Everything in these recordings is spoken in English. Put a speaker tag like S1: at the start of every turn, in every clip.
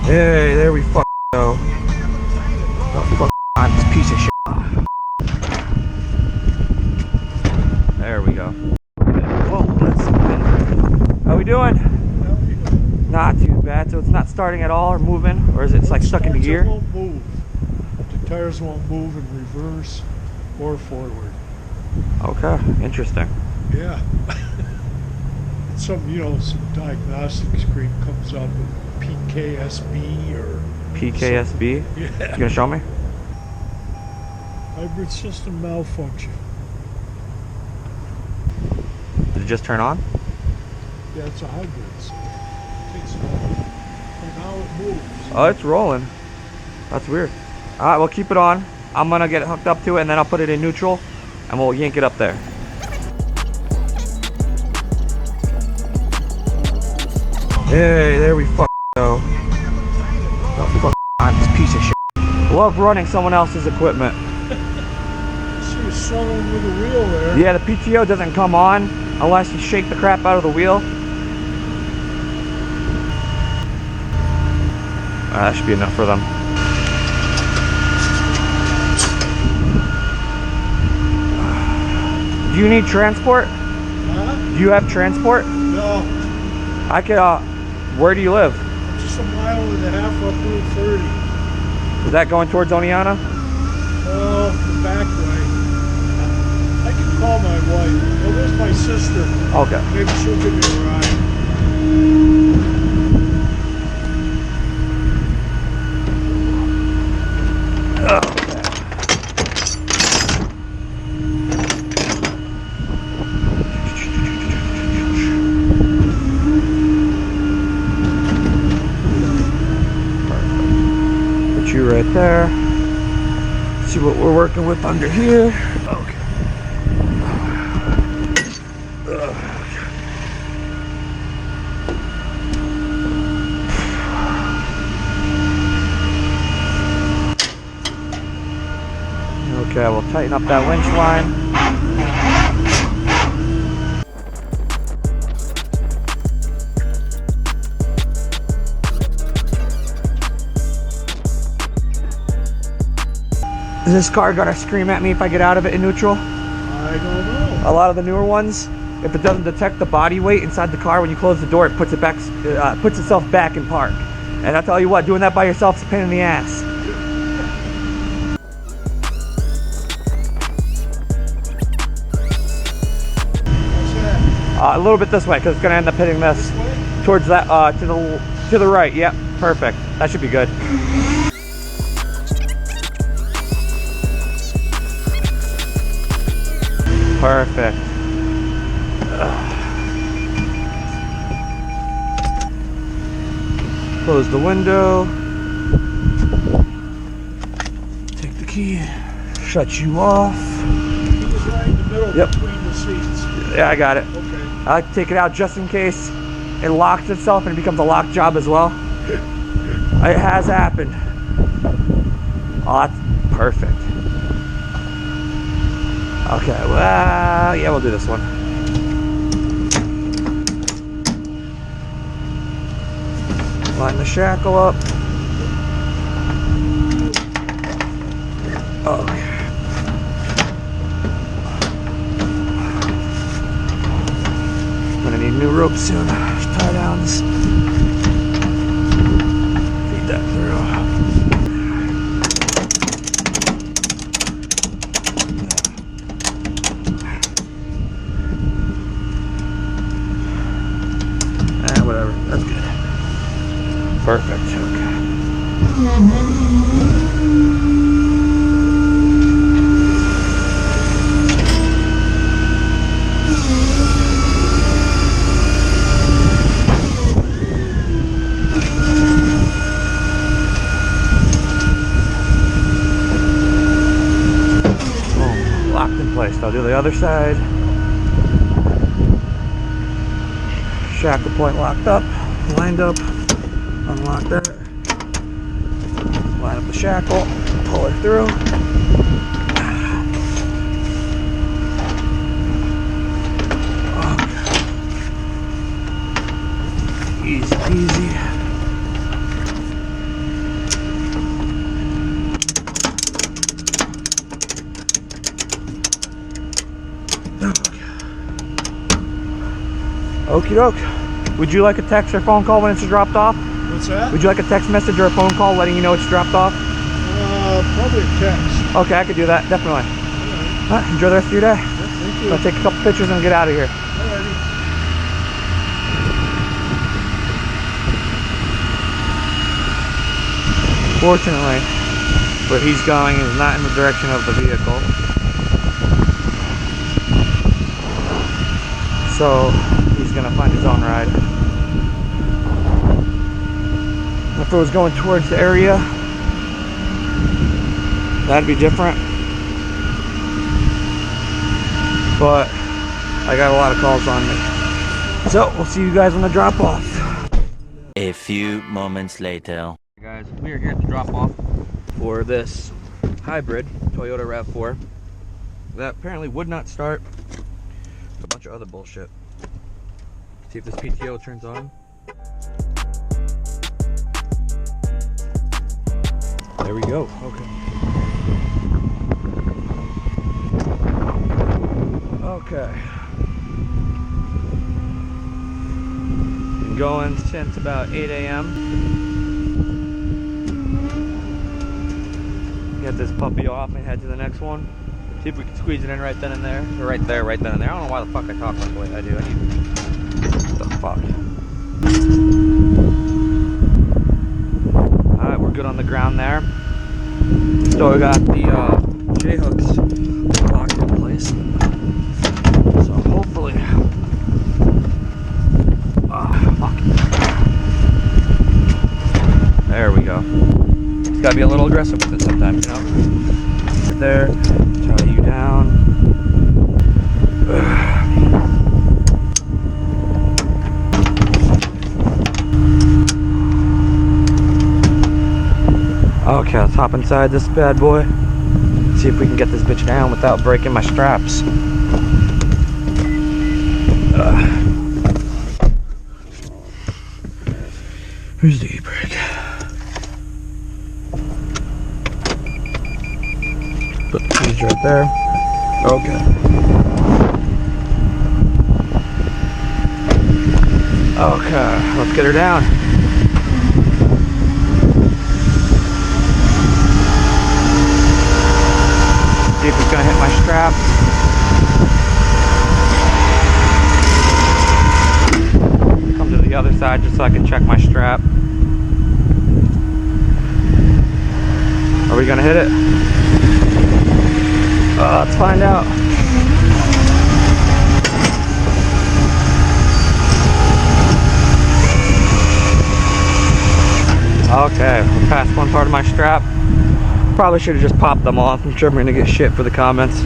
S1: Hey, there we fuck go. Oh, fuck on this piece of shit. There we go. Whoa, let's spin. How we doing? Not too bad. So it's not starting at all or moving, or is it like stuck into gear?
S2: It won't move. The tires won't move in reverse or forward.
S1: Okay, interesting.
S2: Yeah. Some, some diagnostic screen comes up with PKSB or
S1: PKSB?
S2: something. Yeah.
S1: You gonna show me?
S2: Hybrid system malfunction.
S1: Did it just turn on?
S2: Yeah, it's a hybrid. So it takes a while. And now it moves.
S1: Oh, it's rolling. That's weird. Alright, we'll keep it on. I'm gonna get it hooked up to it and then I'll put it in neutral and we'll yank it up there. Hey, there we fuck go. Oh, fuck on this piece of shit. Love running someone else's equipment.
S2: She was struggling with the wheel there.
S1: Yeah, the PTO doesn't come on unless you shake the crap out of the wheel. That should be enough for them. Do you need transport?
S2: Huh?
S1: Do you have transport?
S2: No.
S1: I could, where do you live?
S2: Just a mile and a half up Route 30.
S1: Is that going towards Oneonta?
S2: Oh, the back way. I can call my wife. Well, there's my sister.
S1: Okay.
S2: Maybe she'll give me a ride.
S1: Right there. See what we're working with under here. Okay. Okay, we'll tighten up that winch line. Is this car gonna scream at me if I get out of it in neutral?
S2: I don't know.
S1: A lot of the newer ones, if it doesn't detect the body weight inside the car when you close the door, it puts it back, puts itself back in park. And I tell you what, doing that by yourself is a pain in the ass.
S2: What's that?
S1: A little bit this way, because it's gonna end up hitting this towards that, to the right. Yep, perfect. That should be good. Perfect. Close the window. Take the key. Shut you off.
S2: It's right in the middle
S1: Yep.
S2: between the seats.
S1: Yeah, I got it.
S2: Okay.
S1: I like to take it out just in case it locks itself and it becomes a lock job as well. It has happened. Oh, that's perfect. Okay, well, yeah, we'll do this one. Line the shackle up. Okay. I'm gonna need new rope soon. Tie downs. Feed that through. Whatever, that's good. Perfect, okay. Boom, locked in place. I'll do the other side. Shackle point locked up, lined up, unlock that, line up the shackle, pull her through. Easy peasy. Okie doke. Would you like a text or phone call when it's dropped off?
S2: What's that?
S1: Would you like a text message or a phone call letting you know it's dropped off?
S2: Probably a text.
S1: Okay, I could do that, definitely.
S2: All right.
S1: Enjoy the rest of your day.
S2: Yeah, thank you.
S1: I'll take a couple pictures and get out of here.
S2: Alrighty.
S1: Fortunately, where he's going is not in the direction of the vehicle. So he's gonna find his own ride. If it was going towards the area, that'd be different. But I got a lot of calls on me. So we'll see you guys on the drop off.
S3: A few moments later.
S1: Guys, we are here at the drop off for this hybrid Toyota RAV4 that apparently would not start. A bunch of other bullshit. See if this PTO turns on. There we go. Okay. Okay. Been going since about 8 a.m. Get this puppy off and head to the next one. See if we can squeeze it in right then and there. Or right then and there. I don't know why the fuck I talk like the way I do. What the fuck? Alright, we're good on the ground there. So we got the J-hooks locked in place. So hopefully... fuck. There we go. It's gotta be a little aggressive with it sometimes, you know? Right there. Tie you down. Okay, let's hop inside this bad boy. See if we can get this bitch down without breaking my straps. Here's the e-brake. Put the keys right there. Okay. Okay, let's get her down. See if it's gonna hit my strap. Come to the other side just so I can check my strap. Are we gonna hit it? Let's find out. Okay, we're past one part of my strap. Probably should have just popped them off. I'm sure I'm gonna get shit for the comments.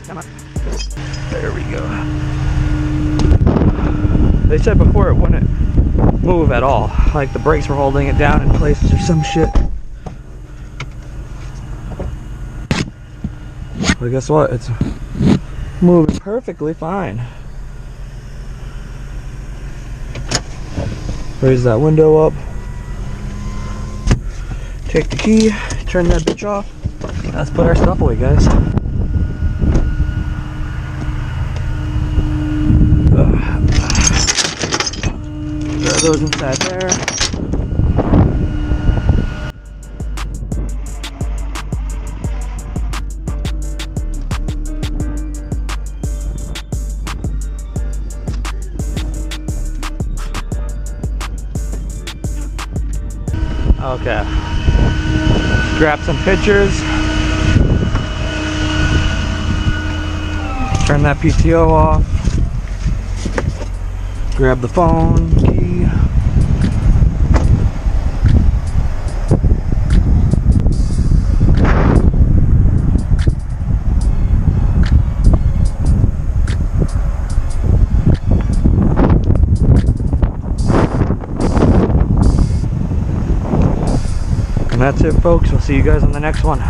S1: Come on. There we go. They said before it wouldn't move at all. Like the brakes were holding it down in places or some shit. But guess what? It's moving perfectly fine. Raise that window up. Take the key. Turn that bitch off. Let's put our stuff away, guys. Throw those inside there. Okay. Grab some pictures. Turn that PTO off. Grab the phone, key. And that's it, folks. I'll see you guys on the next one.